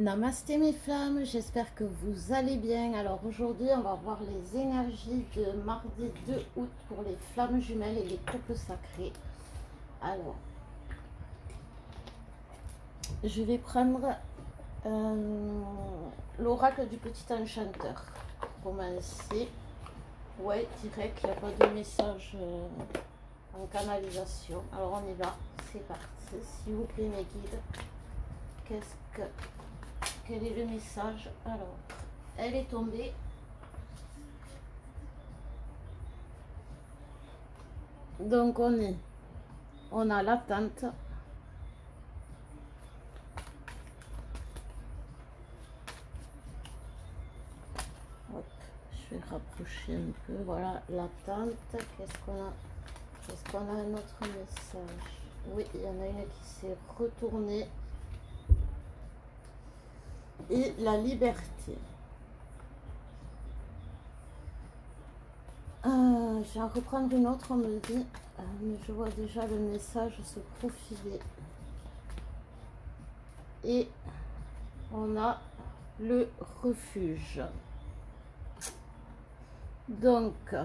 Namasté mes flammes, j'espère que vous allez bien. Alors aujourd'hui on va voir les énergies de mardi 2 août pour les flammes jumelles et les couples sacrés. Alors je vais prendre l'oracle du petit enchanteur pour commencer. Ouais, direct, il n'y a pas de message en canalisation. Alors on y va, c'est parti. S'il vous plaît mes guides, quel est le message? Alors, elle est tombée. Donc on a l'attente. Hop, je vais rapprocher un peu. Voilà, l'attente. Qu'est-ce qu'on a un autre message? Oui, il y en a une qui s'est retournée. Et la liberté. Je vais en reprendre une autre, on me dit, mais je vois déjà le message se profiler. Et on a le refuge. Donc,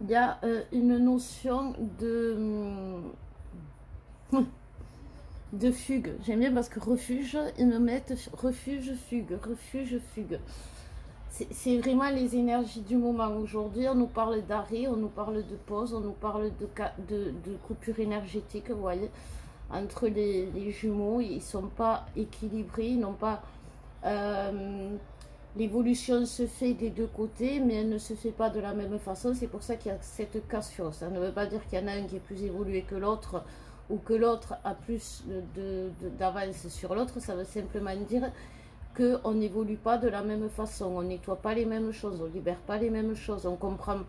il y a une notion de fugue. J'aime bien parce que refuge, ils me mettent refuge, fugue, refuge, fugue. C'est vraiment les énergies du moment. Aujourd'hui, on nous parle d'arrêt, on nous parle de pause, on nous parle de coupure énergétique, vous voyez, entre les jumeaux. Ils ne sont pas équilibrés, ils n'ont pas... l'évolution se fait des deux côtés, mais elle ne se fait pas de la même façon. C'est pour ça qu'il y a cette cassure. Ça ne veut pas dire qu'il y en a un qui est plus évolué que l'autre, ou que l'autre a plus d'avance sur l'autre. Ça veut simplement dire qu'on n'évolue pas de la même façon, on nettoie pas les mêmes choses, on libère pas les mêmes choses, on comprend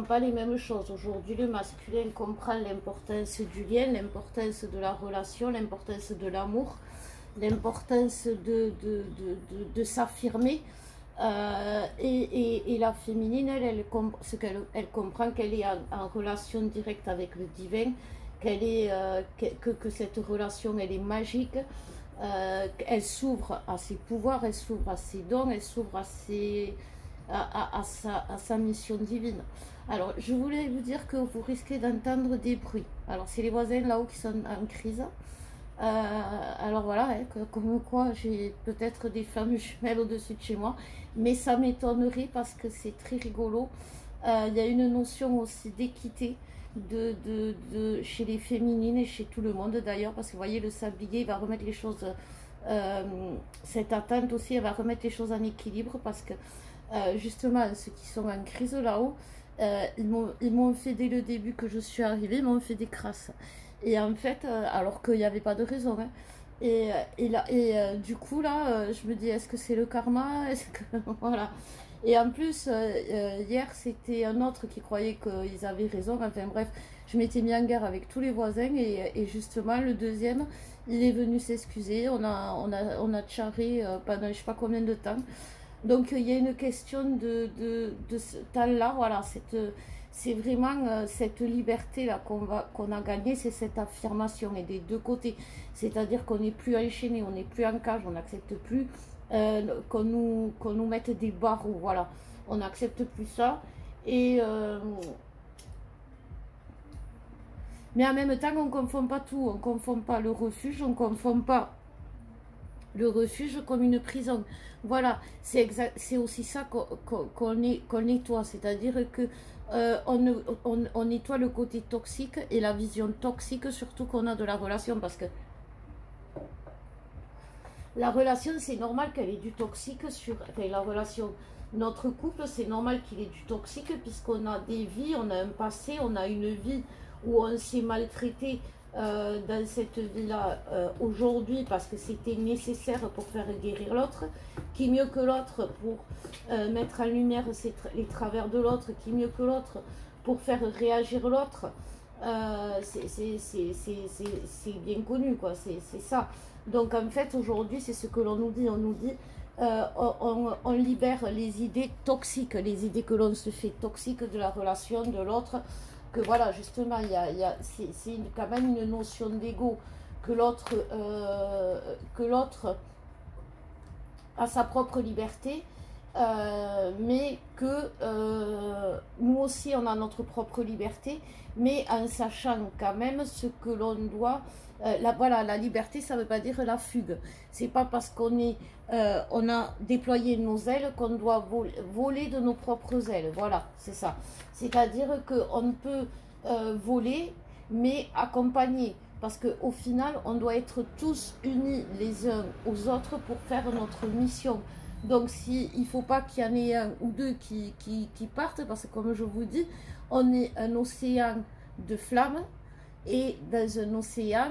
pas les mêmes choses. Aujourd'hui, le masculin comprend l'importance du lien, l'importance de la relation, l'importance de l'amour, l'importance de s'affirmer. Et la féminine, elle comprend qu'elle est en relation directe avec le divin, que cette relation, elle est magique. Elle s'ouvre à ses pouvoirs, elle s'ouvre à ses dons, elle s'ouvre à sa mission divine. Alors, je voulais vous dire que vous risquez d'entendre des bruits. Alors, c'est les voisins là-haut qui sont en crise. Alors voilà, hein, comme quoi j'ai peut-être des flammes jumelles au-dessus de chez moi, mais ça m'étonnerait parce que c'est très rigolo. Il y a une notion aussi d'équité chez les féminines et chez tout le monde d'ailleurs, parce que vous voyez, le sablier il va remettre les choses, cette attente aussi, elle va remettre les choses en équilibre, parce que justement ceux qui sont en crise là-haut, ils m'ont fait dès le début que je suis arrivée, ils m'ont fait des crasses. Et en fait, alors qu'il n'y avait pas de raison, hein. Du coup là, je me dis, est-ce que c'est le karma? Est-ce que voilà. Et en plus, hier, c'était un autre qui croyait qu'ils avaient raison. Enfin bref, je m'étais mis en guerre avec tous les voisins. Et justement, le deuxième, il est venu s'excuser. On a tcharré pendant je sais pas combien de temps. Donc, il y a une question de ce temps-là. Voilà, c'est vraiment cette liberté-là qu'on a gagnée. C'est cette affirmation. Et des deux côtés. C'est-à-dire qu'on n'est plus enchaîné, on n'est plus en cage, on n'accepte plus... qu'on nous mette des barreaux, voilà, on n'accepte plus ça. Mais en même temps, on ne confond pas tout, on ne confond pas le refuge, on ne confond pas le refuge comme une prison. Voilà, c'est aussi ça qu'on nettoie, c'est-à-dire que on nettoie le côté toxique et la vision toxique surtout qu'on a de la relation, parce que la relation, c'est normal qu'elle ait du toxique enfin, la relation, notre couple, c'est normal qu'il ait du toxique, puisqu'on a des vies, on a un passé, on a une vie où on s'est maltraité dans cette vie-là aujourd'hui, parce que c'était nécessaire pour faire guérir l'autre. Qui mieux que l'autre pour mettre en lumière les travers de l'autre, qui mieux que l'autre pour faire réagir l'autre. C'est bien connu, quoi, c'est ça. Donc en fait aujourd'hui c'est ce que l'on nous dit, on libère les idées toxiques, les idées que l'on se fait toxiques de la relation de l'autre, que voilà, justement, c'est quand même une notion d'ego que l'autre a sa propre liberté, mais que nous aussi on a notre propre liberté, mais en sachant quand même ce que l'on doit. Voilà, la liberté, ça ne veut pas dire la fugue. C'est pas parce on a déployé nos ailes qu'on doit voler de nos propres ailes. Voilà, c'est ça. C'est-à-dire qu'on peut voler, mais accompagner. Parce qu'au final, on doit être tous unis les uns aux autres pour faire notre mission. Donc, il ne faut pas qu'il y en ait un ou deux qui partent, parce que comme je vous dis, on est un océan de flammes, et dans un océan,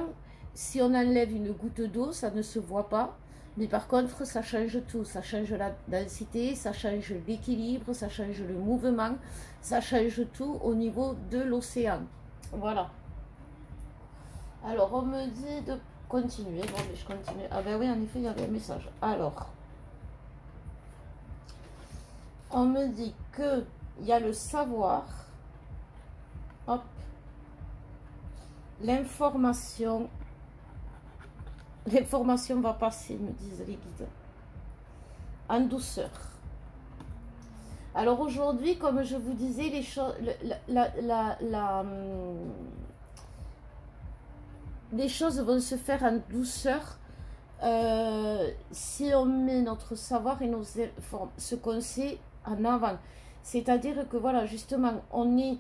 si on enlève une goutte d'eau, ça ne se voit pas, mais par contre, ça change tout. Ça change la densité, ça change l'équilibre, ça change le mouvement, ça change tout au niveau de l'océan. Voilà. Alors, on me dit de continuer. Bon, mais je continue. Ah ben oui, en effet, il y avait un message. Alors, on me dit qu'il y a le savoir. Hop. L'information. L'information va passer, me disent les guides. En douceur. Alors aujourd'hui, comme je vous disais, les choses... les choses vont se faire en douceur si on met notre savoir et ce qu'on sait en avant. C'est-à-dire que voilà, justement, on est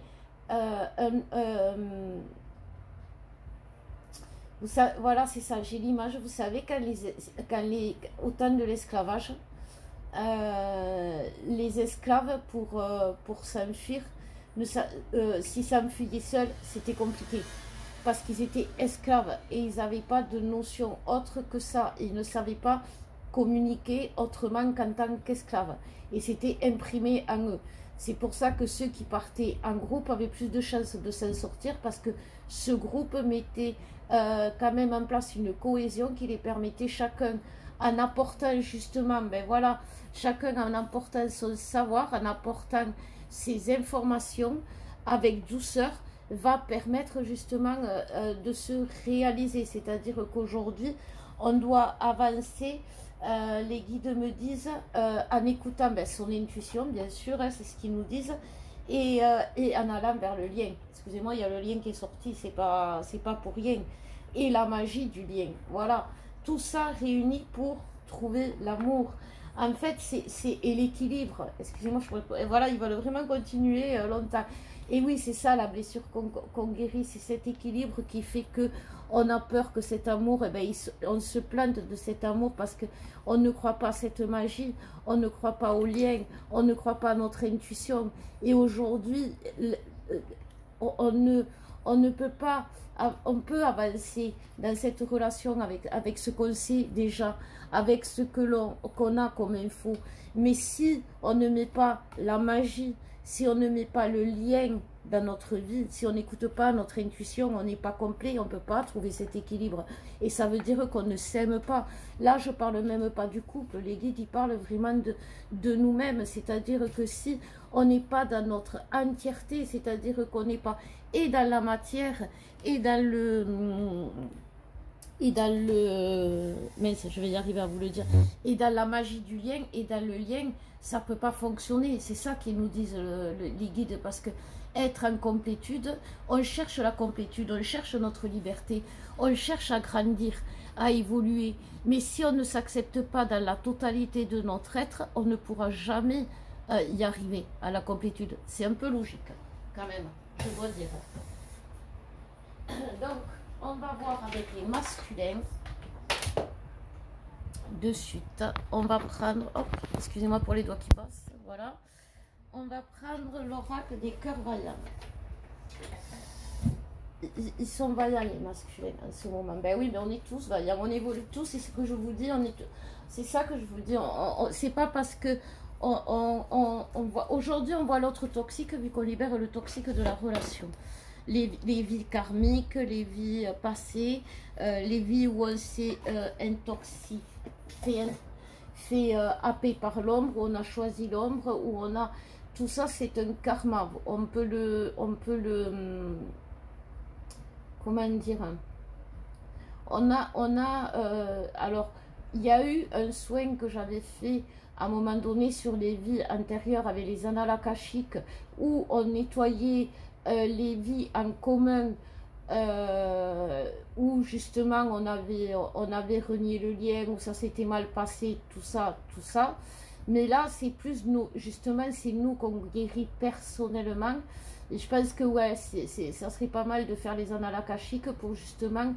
voilà, c'est ça, j'ai l'image. Vous savez, au temps de l'esclavage, les esclaves, pour s'enfuir, s'ils s'enfuyaient seuls, c'était compliqué. Parce qu'ils étaient esclaves et ils n'avaient pas de notion autre que ça. Ils ne savaient pas communiquer autrement qu'en tant qu'esclaves. Et c'était imprimé en eux. C'est pour ça que ceux qui partaient en groupe avaient plus de chances de s'en sortir, parce que ce groupe mettait quand même en place une cohésion qui les permettait, chacun en apportant justement, ben voilà, chacun en apportant son savoir, en apportant ses informations avec douceur, va permettre justement de se réaliser. C'est-à-dire qu'aujourd'hui, on doit avancer, les guides me disent, en écoutant son intuition, bien sûr, hein, c'est ce qu'ils nous disent, et en allant vers le lien. Excusez-moi, il y a le lien qui est sorti, c'est pas pour rien. Et la magie du lien. Voilà, tout ça réuni pour trouver l'amour. En fait, et l'équilibre. Excusez-moi, voilà, ils veulent vraiment continuer longtemps. Et oui, c'est ça la blessure qu'on guérit, c'est cet équilibre qui fait que on a peur que cet amour, on se plante de cet amour parce que on ne croit pas à cette magie, on ne croit pas au lien, on ne croit pas à notre intuition. Et aujourd'hui, on ne peut pas, on peut avancer dans cette relation avec ce qu'on sait déjà, avec ce qu'on a comme info. Mais si on ne met pas la magie, si on ne met pas le lien dans notre vie, si on n'écoute pas notre intuition, on n'est pas complet, on ne peut pas trouver cet équilibre. Et ça veut dire qu'on ne s'aime pas. Là, je ne parle même pas du couple. Les guides, ils parlent vraiment de nous-mêmes. C'est-à-dire que si on n'est pas dans notre entièreté, c'est-à-dire qu'on n'est pas et dans la matière, et dans mince, je vais y arriver à vous le dire, et dans la magie du lien, et dans le lien, ça peut pas fonctionner. C'est ça qu'ils nous disent les guides, parce que être en complétude, on cherche la complétude, on cherche notre liberté, on cherche à grandir, à évoluer. Mais si on ne s'accepte pas dans la totalité de notre être, on ne pourra jamais y arriver à la complétude. C'est un peu logique, quand même, je dois dire. Donc, on va voir avec les masculins. De suite, on va prendre, hop, excusez-moi pour les doigts qui passent, voilà. On va prendre l'oracle des cœurs vaillants. Ils sont vaillants les masculins en ce moment. Ben oui, mais on est tous vaillants, on évolue tous, c'est ce que je vous dis, c'est ça que je vous dis. C'est pas parce que aujourd'hui on voit l'autre toxique, vu qu'on libère le toxique de la relation. Les vies karmiques, les vies passées, les vies où on s'est intoxiqué, fait happer par l'ombre, où on a choisi l'ombre, où on a... Tout ça, c'est un karma. On peut le comment dire, Alors, il y a eu un soin que j'avais fait à un moment donné sur les vies antérieures avec les annales akashiques où on nettoyait les vies en commun, où justement on avait renié le lien, où ça s'était mal passé, tout ça, tout ça. Mais là, c'est plus nous, justement, c'est nous qu'on guérit personnellement. Et je pense que ouais, ça serait pas mal de faire les annales akashiques pour justement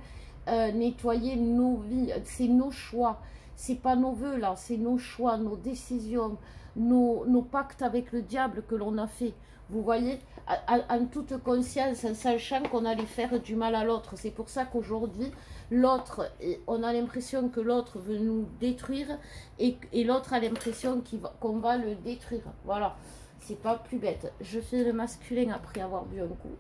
nettoyer nos vies. C'est nos choix, c'est pas nos vœux là, c'est nos choix, nos décisions, nos pactes avec le diable que l'on a fait. Vous voyez, en toute conscience, en sachant qu'on allait faire du mal à l'autre. C'est pour ça qu'aujourd'hui, l'autre, on a l'impression que l'autre veut nous détruire et l'autre a l'impression qu'on va le détruire. Voilà, c'est pas plus bête. Je fais le masculin après avoir bu un coup.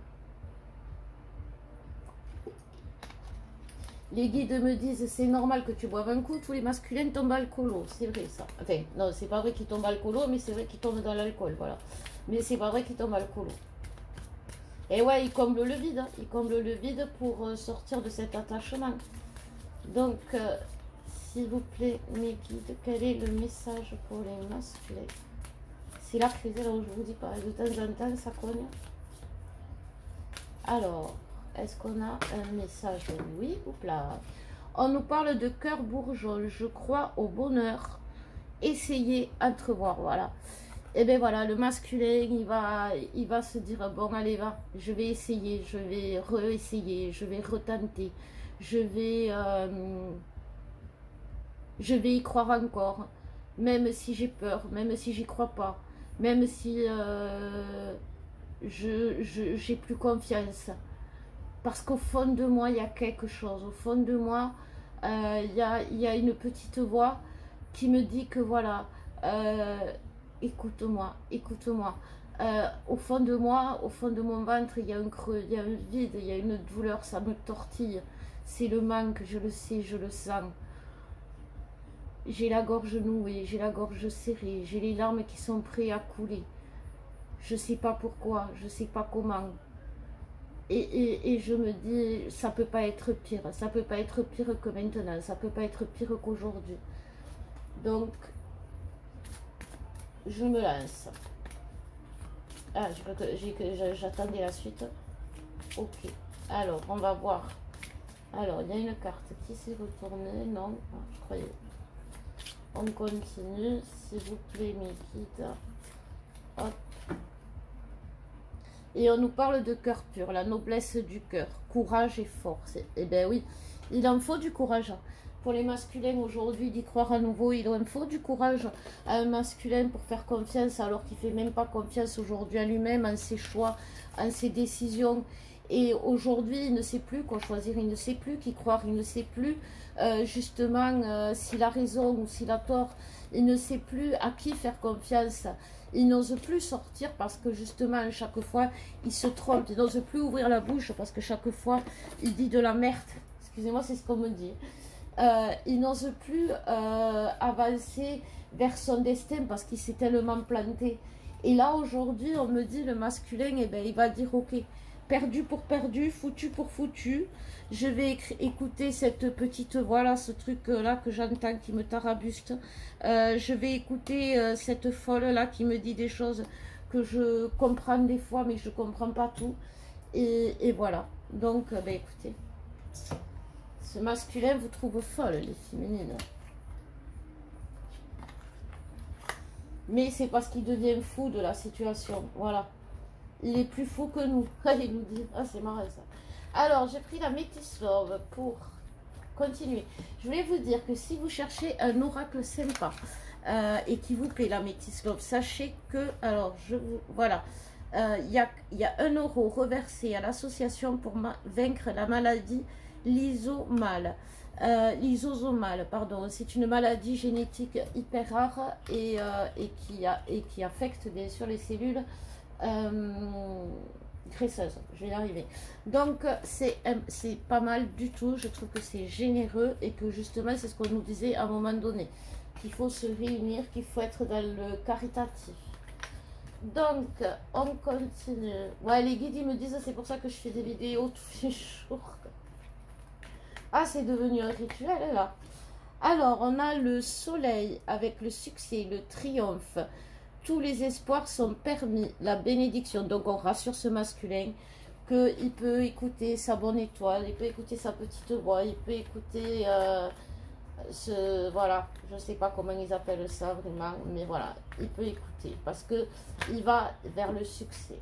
Les guides me disent c'est normal que tu boives un coup, tous les masculins tombent alcoolo. C'est vrai ça. Enfin, non, c'est pas vrai qu'ils tombent alcoolo, mais c'est vrai qu'ils tombent dans l'alcool, voilà. Mais c'est pas vrai qu'ils tombent alcoolo. Et ouais, ils comblent le vide. Hein. Ils comblent le vide pour sortir de cet attachement. Donc, s'il vous plaît, mes guides, quel est le message pour les masculins? C'est la crise, là où je vous dis pas. De temps en temps, ça cogne. Alors... Est-ce qu'on a un message? Oui, ou là. On nous parle de cœur bourgeon. Je crois au bonheur. Essayez, entrevoir. Voilà. Et bien voilà, le masculin, il va se dire, bon, allez, va. Je vais essayer, je vais réessayer, je vais retenter. Je vais y croire encore. Même si j'ai peur, même si j'y crois pas. Même si j'ai plus confiance. Parce qu'au fond de moi, il y a quelque chose. Au fond de moi, il y a une petite voix qui me dit que voilà, écoute-moi, écoute-moi. Au fond de moi, au fond de mon ventre, il y a un creux, il y a un vide, il y a une douleur, ça me tortille. C'est le manque, je le sais, je le sens. J'ai la gorge nouée, j'ai la gorge serrée, j'ai les larmes qui sont prêtes à couler. Je ne sais pas pourquoi, je ne sais pas comment. Et je me dis, ça peut pas être pire. Ça peut pas être pire que maintenant. Ça peut pas être pire qu'aujourd'hui. Donc, je me lance. Ah, j'attendais la suite. Ok. Alors, on va voir. Alors, il y a une carte qui s'est retournée. Non, je croyais. On continue. S'il vous plaît, mes guides. Hop. Et on nous parle de cœur pur, la noblesse du cœur, courage et force. Eh bien oui, il en faut du courage. Pour les masculins aujourd'hui, d'y croire à nouveau, il en faut du courage à un masculin pour faire confiance alors qu'il ne fait même pas confiance aujourd'hui à lui-même, en ses choix, en ses décisions. Et aujourd'hui, il ne sait plus quoi choisir, il ne sait plus qui croire, il ne sait plus justement s'il a raison ou s'il a tort. Il ne sait plus à qui faire confiance. Il n'ose plus sortir parce que justement, chaque fois, il se trompe. Il n'ose plus ouvrir la bouche parce que chaque fois, il dit de la merde. Excusez-moi, c'est ce qu'on me dit. Il n'ose plus avancer vers son destin parce qu'il s'est tellement planté. Et là, aujourd'hui, on me dit, le masculin, eh ben, il va dire, ok, perdu pour perdu, foutu pour foutu. Je vais écouter cette petite voix là, ce truc là que j'entends qui me tarabuste. Je vais écouter cette folle là qui me dit des choses que je comprends des fois, mais je comprends pas tout. Et voilà. Donc, ben écoutez, ce masculin vous trouve folle, les féminines. Mais c'est parce qu'il devient fou de la situation. Voilà. Il est plus fou que nous. Il nous dit. Ah, c'est marrant ça. Alors, j'ai pris la Métis Love pour continuer. Je voulais vous dire que si vous cherchez un oracle sympa et qui vous plaît, la Métis Love, sachez que, alors, voilà, il y a 1 euro reversé à l'association pour vaincre la maladie lysosomale. Pardon, c'est une maladie génétique hyper rare et qui affecte bien sûr les cellules graisseuse, je vais y arriver. Donc c'est pas mal du tout, je trouve que c'est généreux et que justement c'est ce qu'on nous disait à un moment donné, qu'il faut se réunir, qu'il faut être dans le caritatif. Donc on continue. Ouais, les guides ils me disent, c'est pour ça que je fais des vidéos tous les jours. Ah, c'est devenu un rituel, là. Alors, on a le soleil avec le succès, le triomphe. Tous les espoirs sont permis, la bénédiction. Donc, on rassure ce masculin qu'il peut écouter sa bonne étoile, il peut écouter sa petite voix, il peut écouter voilà, je ne sais pas comment ils appellent ça vraiment, mais voilà, il peut écouter parce que il va vers le succès.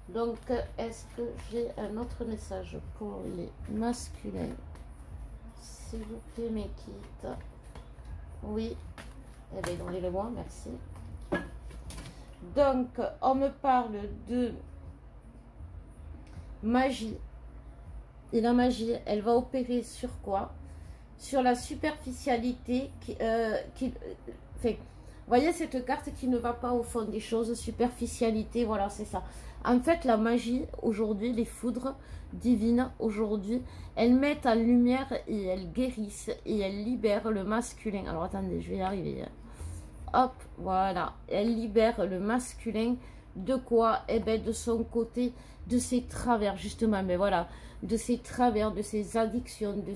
Donc, est-ce que j'ai un autre message pour les masculins? S'il vous plaît, mes kits. Oui. Eh bien, donnez-le-moi, merci. Donc, on me parle de magie. Et la magie, elle va opérer sur quoi? Sur la superficialité vous voyez cette carte qui ne va pas au fond des choses, superficialité, voilà, c'est ça. En fait, la magie, aujourd'hui, les foudres divines, aujourd'hui, elles mettent en lumière et elles guérissent et elles libèrent le masculin. Alors, attendez, je vais y arriver. Hop, voilà. Elles libèrent le masculin de quoi? Eh bien, de son côté, de ses travers, justement, mais voilà, de ses travers, de ses addictions, de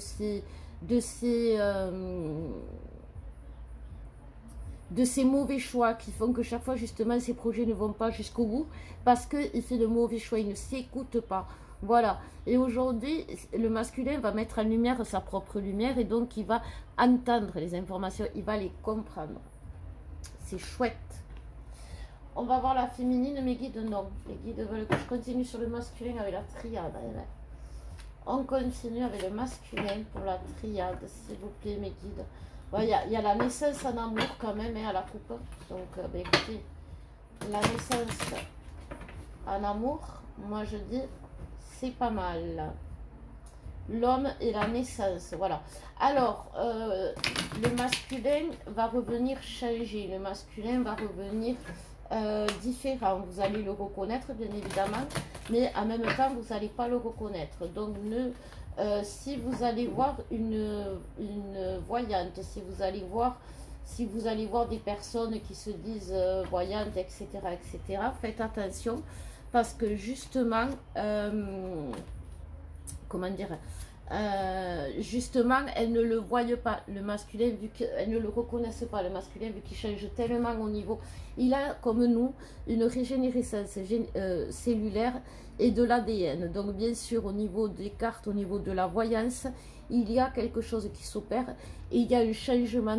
ses mauvais choix qui font que chaque fois justement ses projets ne vont pas jusqu'au bout parce qu'il fait de mauvais choix, il ne s'écoute pas. Voilà. Et aujourd'hui, le masculin va mettre en lumière sa propre lumière et donc il va entendre les informations, il va les comprendre. C'est chouette. On va voir la féminine, mes guides, non. Les guides veulent que je continue sur le masculin avec la triade. On continue avec le masculin pour la triade, s'il vous plaît, mes guides. Il y a la naissance en amour quand même, à la coupe. Donc, écoutez, la naissance en amour, moi je dis, c'est pas mal. L'homme et la naissance, voilà. Alors, le masculin va revenir changer. Le masculin va revenir différent. Vous allez le reconnaître, bien évidemment, mais en même temps, vous n'allez pas le reconnaître. Donc, si vous allez voir une voyante, si vous allez voir des personnes qui se disent voyantes, etc., faites attention parce que justement, comment dire, justement, elles ne le voient pas, le masculin, vu qu'elles ne le reconnaissent pas, le masculin, vu qu'il change tellement au niveau. Il a, comme nous, une régénérescence cellulaire et de l'ADN. Donc, bien sûr, au niveau des cartes, au niveau de la voyance, il y a quelque chose qui s'opère et il y a un changement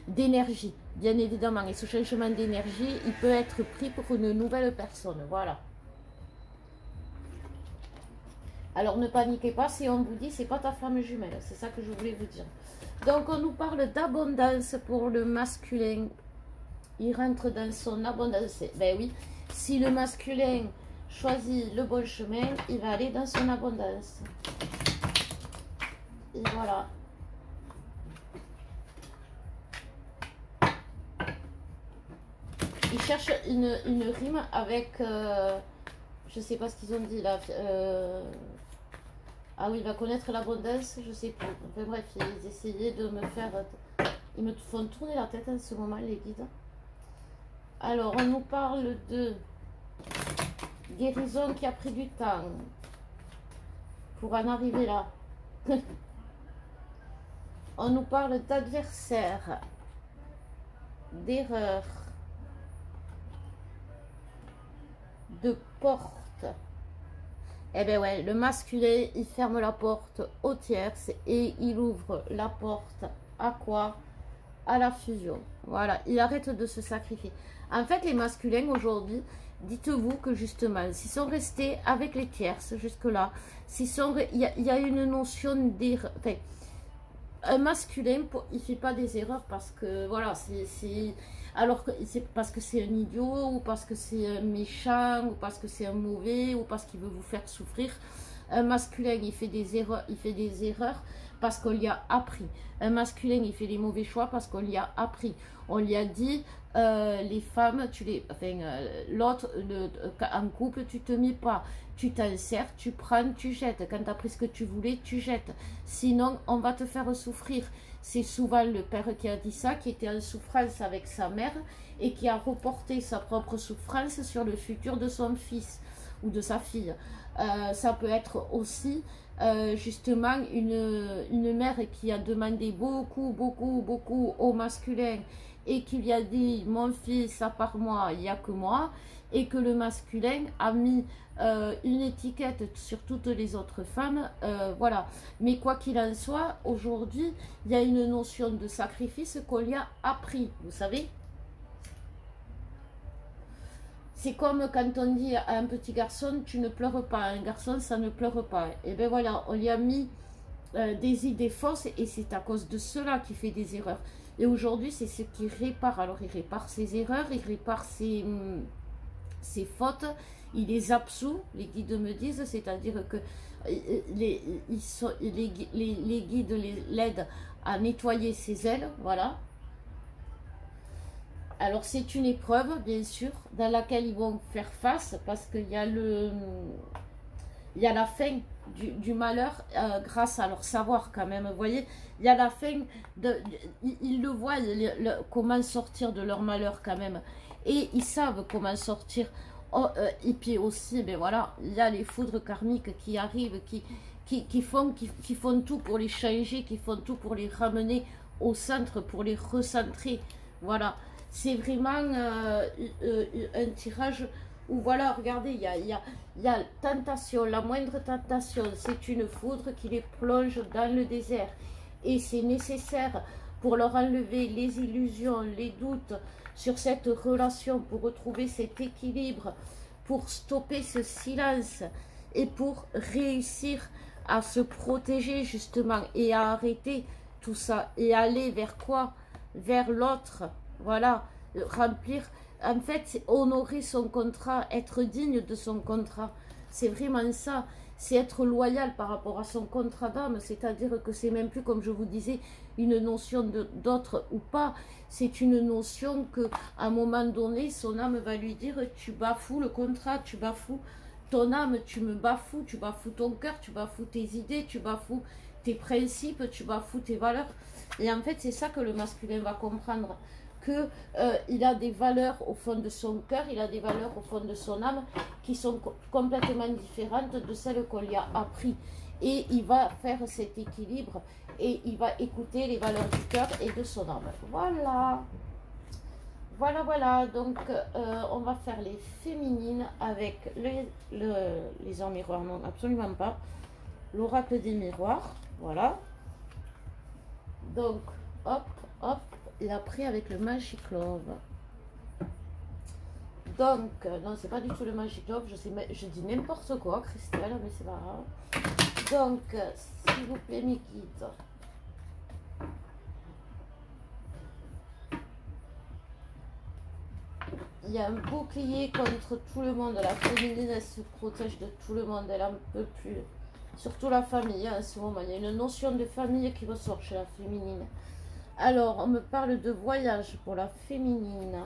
d'énergie, bien évidemment. Et ce changement d'énergie, il peut être pris pour une nouvelle personne. Voilà. Alors ne paniquez pas si on vous dit c'est pas ta flamme jumelle, c'est ça que je voulais vous dire. Donc on nous parle d'abondance pour le masculin. Il rentre dans son abondance. Ben oui, si le masculin choisit le bon chemin, il va aller dans son abondance. Et voilà. Il cherche une rime avec... je sais pas ce qu'ils ont dit là. Ah oui, il va connaître l'abondance, je sais plus. Enfin bref, ils essayaient de me faire... Ils me font tourner la tête en ce moment, les guides. Alors, on nous parle de guérison qui a pris du temps pour en arriver là. On nous parle d'adversaire, d'erreur, de porte. Eh bien ouais, le masculin, il ferme la porte aux tierces et il ouvre la porte à quoi? À la fusion. Voilà, il arrête de se sacrifier. En fait, les masculins aujourd'hui, dites-vous que justement, s'ils sont restés avec les tierces jusque-là, il y a une notion d'erreur. Enfin, un masculin, il ne fait pas des erreurs parce que, voilà, alors que c'est parce que c'est un idiot, ou parce que c'est un méchant, ou parce que c'est un mauvais, ou parce qu'il veut vous faire souffrir. Un masculin, il fait des erreurs parce qu'on lui a appris. Un masculin, il fait des mauvais choix parce qu'on lui a appris. On lui a dit, les femmes, l'autre, en couple, tu te mets pas. Tu t'insères, tu prends, tu jettes. Quand tu as pris ce que tu voulais, tu jettes. Sinon, on va te faire souffrir. C'est souvent le père qui a dit ça, qui était en souffrance avec sa mère et qui a reporté sa propre souffrance sur le futur de son fils. ou de sa fille. Ça peut être aussi justement une mère qui a demandé beaucoup au masculin et qui lui a dit mon fils, à part moi, il n'y a que moi, et que le masculin a mis une étiquette sur toutes les autres femmes, voilà. Mais quoi qu'il en soit, aujourd'hui, il y a une notion de sacrifice qu'on lui a appris, vous savez. C'est comme quand on dit à un petit garçon, tu ne pleures pas, un garçon, ça ne pleure pas. Et bien voilà, on lui a mis des idées fausses et c'est à cause de cela qu'il fait des erreurs. Et aujourd'hui, c'est ce qui répare. Alors, il répare ses erreurs, il répare ses fautes, il les absout, les guides me disent, c'est-à-dire que les guides l'aident à nettoyer ses ailes, voilà. Alors c'est une épreuve, bien sûr, dans laquelle ils vont faire face, parce qu'il y a la fin du malheur grâce à leur savoir quand même, vous voyez, il y a la fin, ils le voient, comment sortir de leur malheur quand même, et ils savent comment sortir. Et puis aussi, ben voilà, il y a les foudres karmiques qui arrivent, qui font tout pour les changer, qui font tout pour les ramener au centre, pour les recentrer, voilà. C'est vraiment un tirage où, voilà, regardez, il y a tentation, la moindre tentation, c'est une foudre qui les plonge dans le désert. Et c'est nécessaire pour leur enlever les illusions, les doutes sur cette relation, pour retrouver cet équilibre, pour stopper ce silence et pour réussir à se protéger justement et à arrêter tout ça et aller vers quoi? Vers l'autre. Voilà, remplir, en fait, honorer son contrat, être digne de son contrat. C'est vraiment ça, c'est être loyal par rapport à son contrat d'âme, c'est-à-dire que c'est même plus, comme je vous disais, une notion d'autre ou pas, c'est une notion que à un moment donné, son âme va lui dire, tu bafoues le contrat, tu bafoues ton âme, tu me bafoues, tu bafoues ton cœur, tu bafoues tes idées, tu bafoues tes principes, tu bafoues tes valeurs. Et en fait, c'est ça que le masculin va comprendre, que il a des valeurs au fond de son cœur, il a des valeurs au fond de son âme qui sont complètement différentes de celles qu'on lui a appris. Et il va faire cet équilibre et il va écouter les valeurs du cœur et de son âme. Voilà. Voilà. Donc, on va faire les féminines avec les en miroir. Non, absolument pas. L'oracle des miroirs. Voilà. Donc, hop. Et après avec le Magic Love. Donc, non, c'est pas du tout le Magic Love, je dis n'importe quoi, Christelle, mais c'est pas grave. Donc, s'il vous plaît, mes guides. Il y a un bouclier contre tout le monde. La féminine, elle se protège de tout le monde, elle en peut plus. Surtout la famille, hein, en ce moment. Il y a une notion de famille qui ressort chez la féminine. Alors, on me parle de voyage pour la féminine.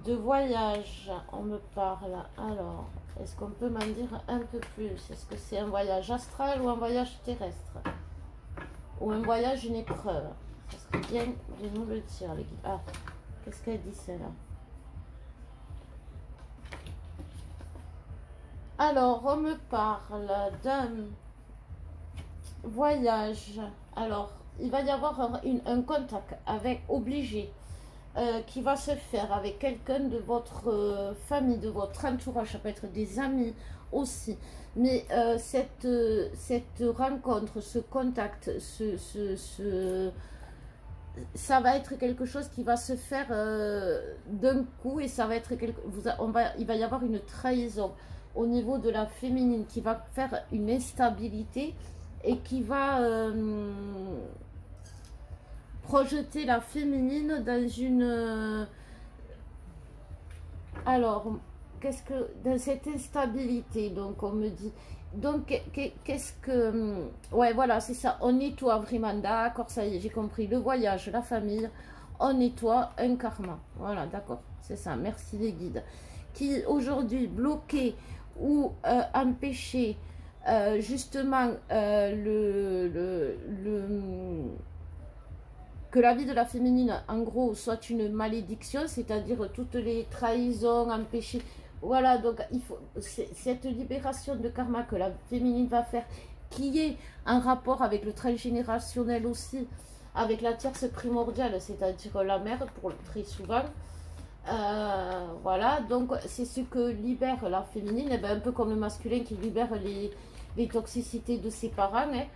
De voyage, on me parle. Alors, est-ce qu'on peut m'en dire un peu plus? Est-ce que c'est un voyage astral ou un voyage terrestre? Ou un voyage, une épreuve? Ça serait bien de nous le dire, les guides. Ah, qu'est-ce qu'elle dit, celle-là? Alors, on me parle d'un voyage. Alors, il va y avoir un contact obligé qui va se faire avec quelqu'un de votre famille, de votre entourage. Ça peut être des amis aussi. Mais cette rencontre, ce contact, ça va être quelque chose qui va se faire d'un coup et ça va être il va y avoir une trahison au niveau de la féminine qui va faire une instabilité et qui va projeter la féminine dans une... alors, dans cette instabilité, donc on me dit... Donc, qu'est-ce que... ouais, voilà, c'est ça. On nettoie vraiment, d'accord, ça y est, j'ai compris. Le voyage, la famille, on nettoie un karma. Voilà, d'accord, c'est ça. Merci les guides. Qui aujourd'hui bloqué ou empêché justement que la vie de la féminine, en gros, soit une malédiction, c'est-à-dire toutes les trahisons, empêcher, voilà, donc il faut cette libération de karma que la féminine va faire, qui est en rapport avec le transgénérationnel aussi, avec la tierce primordiale, c'est-à-dire la mère, pour le très souvent. Voilà, donc c'est ce que libère la féminine, et ben, un peu comme le masculin qui libère les toxicités de ses parents. Hein.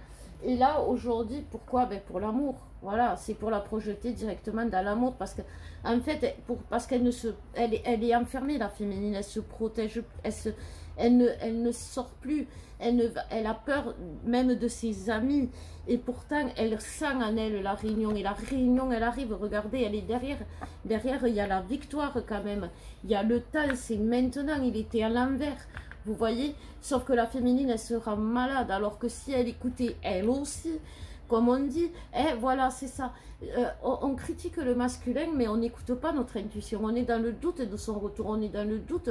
Et là, aujourd'hui, pourquoi? Ben, pour l'amour. Voilà, c'est pour la projeter directement dans l'amour, parce que en fait, parce qu'elle ne se, elle est enfermée, la féminine, elle se protège, elle ne sort plus, elle a peur même de ses amis, et pourtant elle sent en elle la réunion, et la réunion elle arrive, regardez, elle est derrière il y a la victoire quand même, il y a le temps, c'est maintenant, il était à l'envers. Vous voyez, sauf que la féminine, elle sera malade, alors que si elle écoutait elle aussi, comme on dit, voilà, c'est ça. On critique le masculin, mais on n'écoute pas notre intuition. On est dans le doute de son retour, on est dans le doute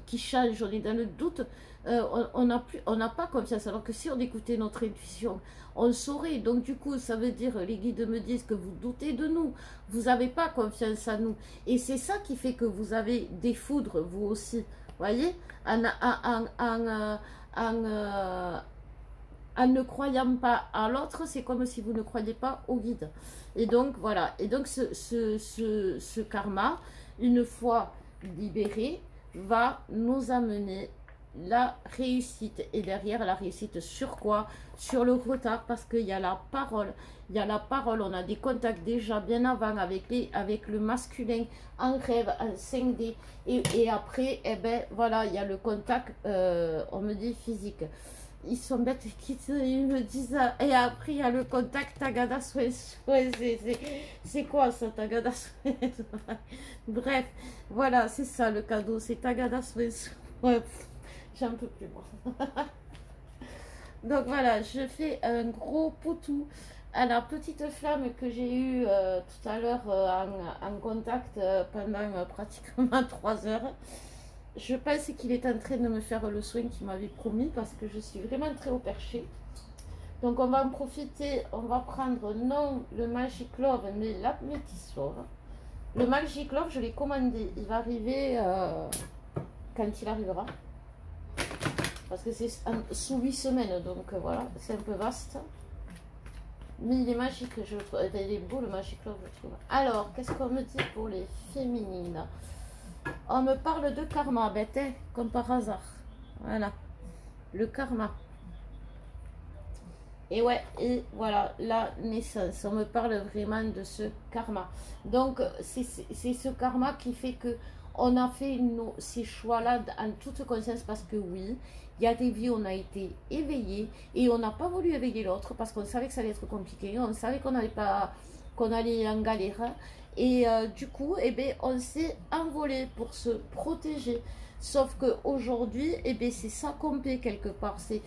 qui change, on est dans le doute. On n'a pas confiance, alors que si on écoutait notre intuition, on saurait. Donc du coup, ça veut dire, les guides me disent que vous doutez de nous, vous n'avez pas confiance en nous. Et c'est ça qui fait que vous avez des foudres, vous aussi. Voyez, en ne croyant pas à l'autre, c'est comme si vous ne croyez pas au guide. Et donc, voilà. Et donc, ce karma, une fois libéré, va nous amener la réussite. Et derrière la réussite, sur quoi? Sur le retard, parce qu'il y a la parole. Il y a la parole, on a des contacts déjà bien avant avec le masculin en rêve, en 5D. Et après, eh ben, voilà, il y a le contact, on me dit physique. Ils sont bêtes, ils me disent, et après il y a le contact Tagada Swing. C'est quoi ça, Tagada Swing? Bref, voilà, c'est ça le cadeau, c'est Tagada Swing. Ouais, j'en peux plus moi. Donc voilà, je fais un gros poutou à la petite flamme que j'ai eue tout à l'heure en contact pendant pratiquement 3 heures. Je pense qu'il est en train de me faire le soin qu'il m'avait promis, parce que je suis vraiment très au perché. Donc on va en profiter, on va prendre non le Magic Love, mais la Métis Love. Le Magic Love, je l'ai commandé, il va arriver quand il arrivera. Parce que c'est sous 8 semaines, donc voilà, c'est un peu vaste. Mais il est magique, je trouve. Il est beau le Magic Love, je trouve. Alors, qu'est-ce qu'on me dit pour les féminines? On me parle de karma, bête, comme par hasard. Voilà, le karma. Et ouais, et voilà, la naissance. On me parle vraiment de ce karma. Donc, c'est ce karma qui fait que on a fait ces choix-là en toute conscience, parce que oui, il y a des vies où on a été éveillé et on n'a pas voulu éveiller l'autre parce qu'on savait que ça allait être compliqué, on savait qu'on allait en galère. Et du coup, eh ben, on s'est envolé pour se protéger. Sauf qu'aujourd'hui, eh ben, c'est ça qu'on paie quelque part. C'est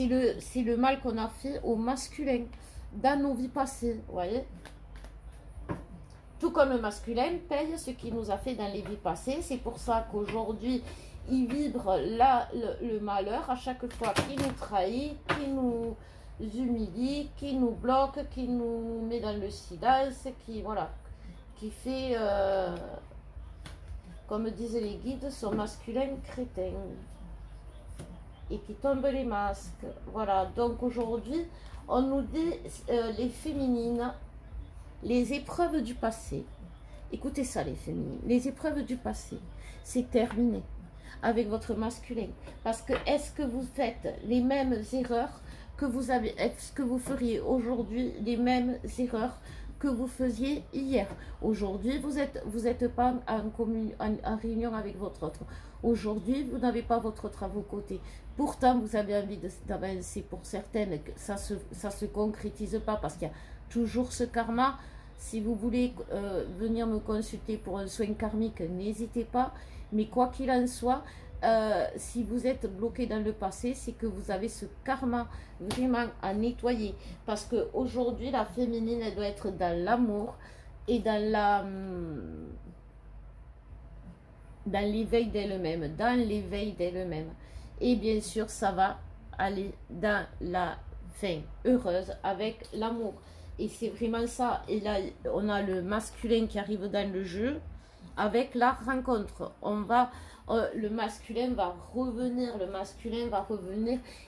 le mal qu'on a fait au masculin dans nos vies passées, vous voyez. Tout comme le masculin paye ce qu'il nous a fait dans les vies passées. C'est pour ça qu'aujourd'hui, il vibre le malheur à chaque fois qu'il nous trahit, qu'il nous humilie, qu'il nous bloque, qu'il nous met dans le silence, voilà, qui fait, comme disaient les guides, son masculin crétin. Et qui tombe les masques. Voilà, donc aujourd'hui, on nous dit, les féminines, les épreuves du passé. Écoutez ça, les féminines. Les épreuves du passé, c'est terminé avec votre masculin. Parce que est-ce que vous faites les mêmes erreurs que vous avez? Est-ce que vous feriez aujourd'hui les mêmes erreurs que vous faisiez hier? Aujourd'hui, vous êtes pas en réunion avec votre autre. Aujourd'hui, vous n'avez pas votre autre à vos côtés. Pourtant, vous avez envie d'avancer. Pour certaines, ça se concrétise pas parce qu'il y a toujours ce karma. Si vous voulez venir me consulter pour un soin karmique, n'hésitez pas. Mais quoi qu'il en soit, si vous êtes bloqué dans le passé, c'est que vous avez ce karma vraiment à nettoyer. Parce qu'aujourd'hui, la féminine, elle doit être dans l'amour et dans l'éveil d'elle-même. Dans l'éveil d'elle-même. Et bien sûr, ça va aller dans la fin heureuse avec l'amour. Et c'est vraiment ça. Et là, on a le masculin qui arrive dans le jeu avec la rencontre. Le masculin va revenir,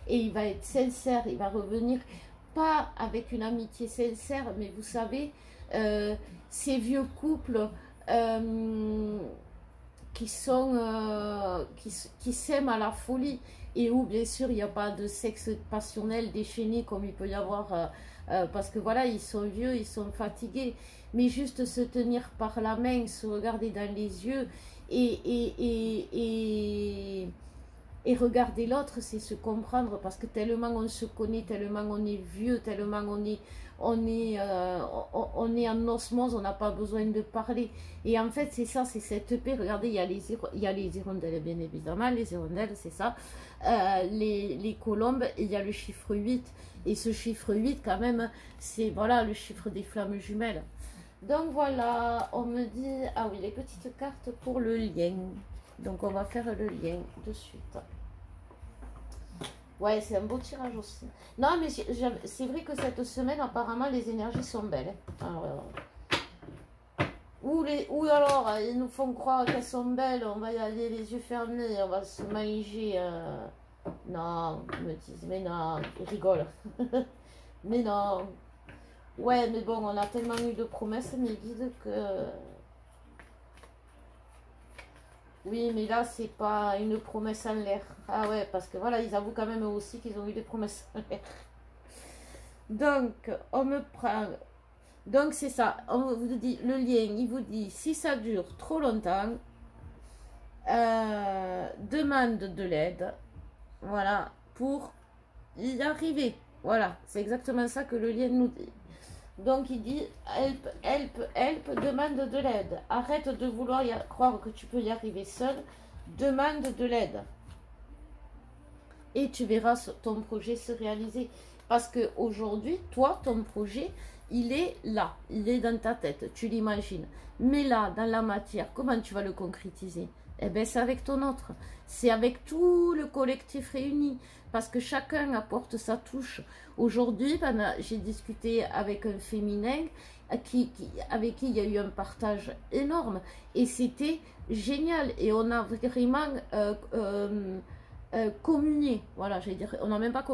et il va être sincère, il va revenir pas avec une amitié sincère, mais vous savez, ces vieux couples qui s'aiment à la folie et où bien sûr il n'y a pas de sexe passionnel déchaîné comme il peut y avoir parce que voilà, ils sont vieux, ils sont fatigués, mais juste se tenir par la main, se regarder dans les yeux et regarder l'autre, c'est se comprendre, parce que tellement on se connaît, tellement on est vieux, tellement on est en osmose, on n'a pas besoin de parler. Et en fait, c'est ça, c'est cette paix. Regardez, il y a les hirondelles, bien évidemment, les hirondelles, c'est ça. Les colombes, et il y a le chiffre 8. Et ce chiffre 8, quand même, c'est voilà, le chiffre des flammes jumelles. Donc voilà, on me dit, ah oui, les petites cartes pour le lien. Donc on va faire le lien de suite. Ouais, c'est un beau tirage aussi. Non, mais c'est vrai que cette semaine, apparemment, les énergies sont belles. Alors, ou alors, ils nous font croire qu'elles sont belles, on va y aller les yeux fermés, on va se manger. Non, ils me disent, mais non, ils rigolent. Mais non. Ouais, mais bon, on a tellement eu de promesses, mes guides, que... Oui, mais là, c'est pas une promesse en l'air. Ah ouais, parce que voilà, ils avouent quand même aussi qu'ils ont eu des promesses en l'air. Donc, on me prend... Donc, c'est ça. On vous dit, le lien, il vous dit, si ça dure trop longtemps, demande de l'aide. Voilà, pour y arriver. Voilà, c'est exactement ça que le lien nous dit. Donc il dit help, help, help, demande de l'aide. Arrête de vouloir croire que tu peux y arriver seul. Demande de l'aide. Et tu verras ton projet se réaliser. Parce que aujourd'hui, toi, ton projet, il est là. Il est dans ta tête. Tu l'imagines. Mais là, dans la matière, comment tu vas le concrétiser? Eh bien, c'est avec ton autre. C'est avec tout le collectif réuni. Parce que chacun apporte sa touche. Aujourd'hui, j'ai discuté avec un féminin avec qui il y a eu un partage énorme. Et c'était génial. Et on a vraiment communié. Voilà, j'allais dire, on n'a même pas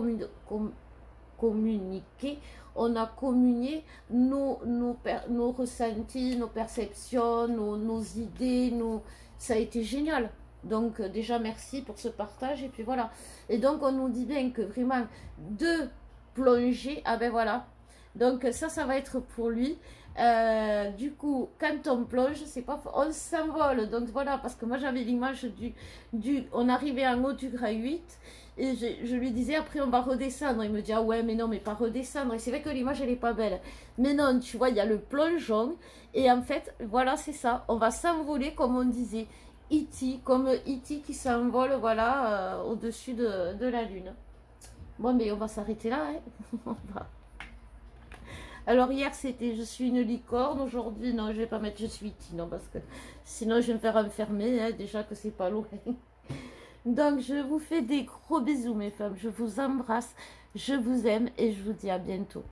communiqué. On a communié nos ressentis, nos perceptions, nos idées. Ça a été génial. Donc déjà merci pour ce partage et puis voilà. Et donc on nous dit bien que vraiment de plonger, ah ben voilà. Donc ça va être pour lui. Du coup quand on plonge, c'est pas, on s'envole. Donc voilà, parce que moi j'avais l'image on arrivait en haut du grade 8 et je lui disais après on va redescendre. Il me dit ah ouais mais non mais pas redescendre. Et c'est vrai que l'image elle est pas belle. Mais non, tu vois il y a le plongeon et en fait voilà c'est ça. On va s'envoler comme on disait. E.T. comme E.T. qui s'envole voilà au-dessus de la lune. Bon mais on va s'arrêter là hein. Alors hier c'était je suis une licorne, aujourd'hui non je vais pas mettre je suis E.T. non parce que sinon je vais me faire enfermer hein, déjà que c'est pas loin. Donc je vous fais des gros bisous mes femmes, je vous embrasse, je vous aime et je vous dis à bientôt.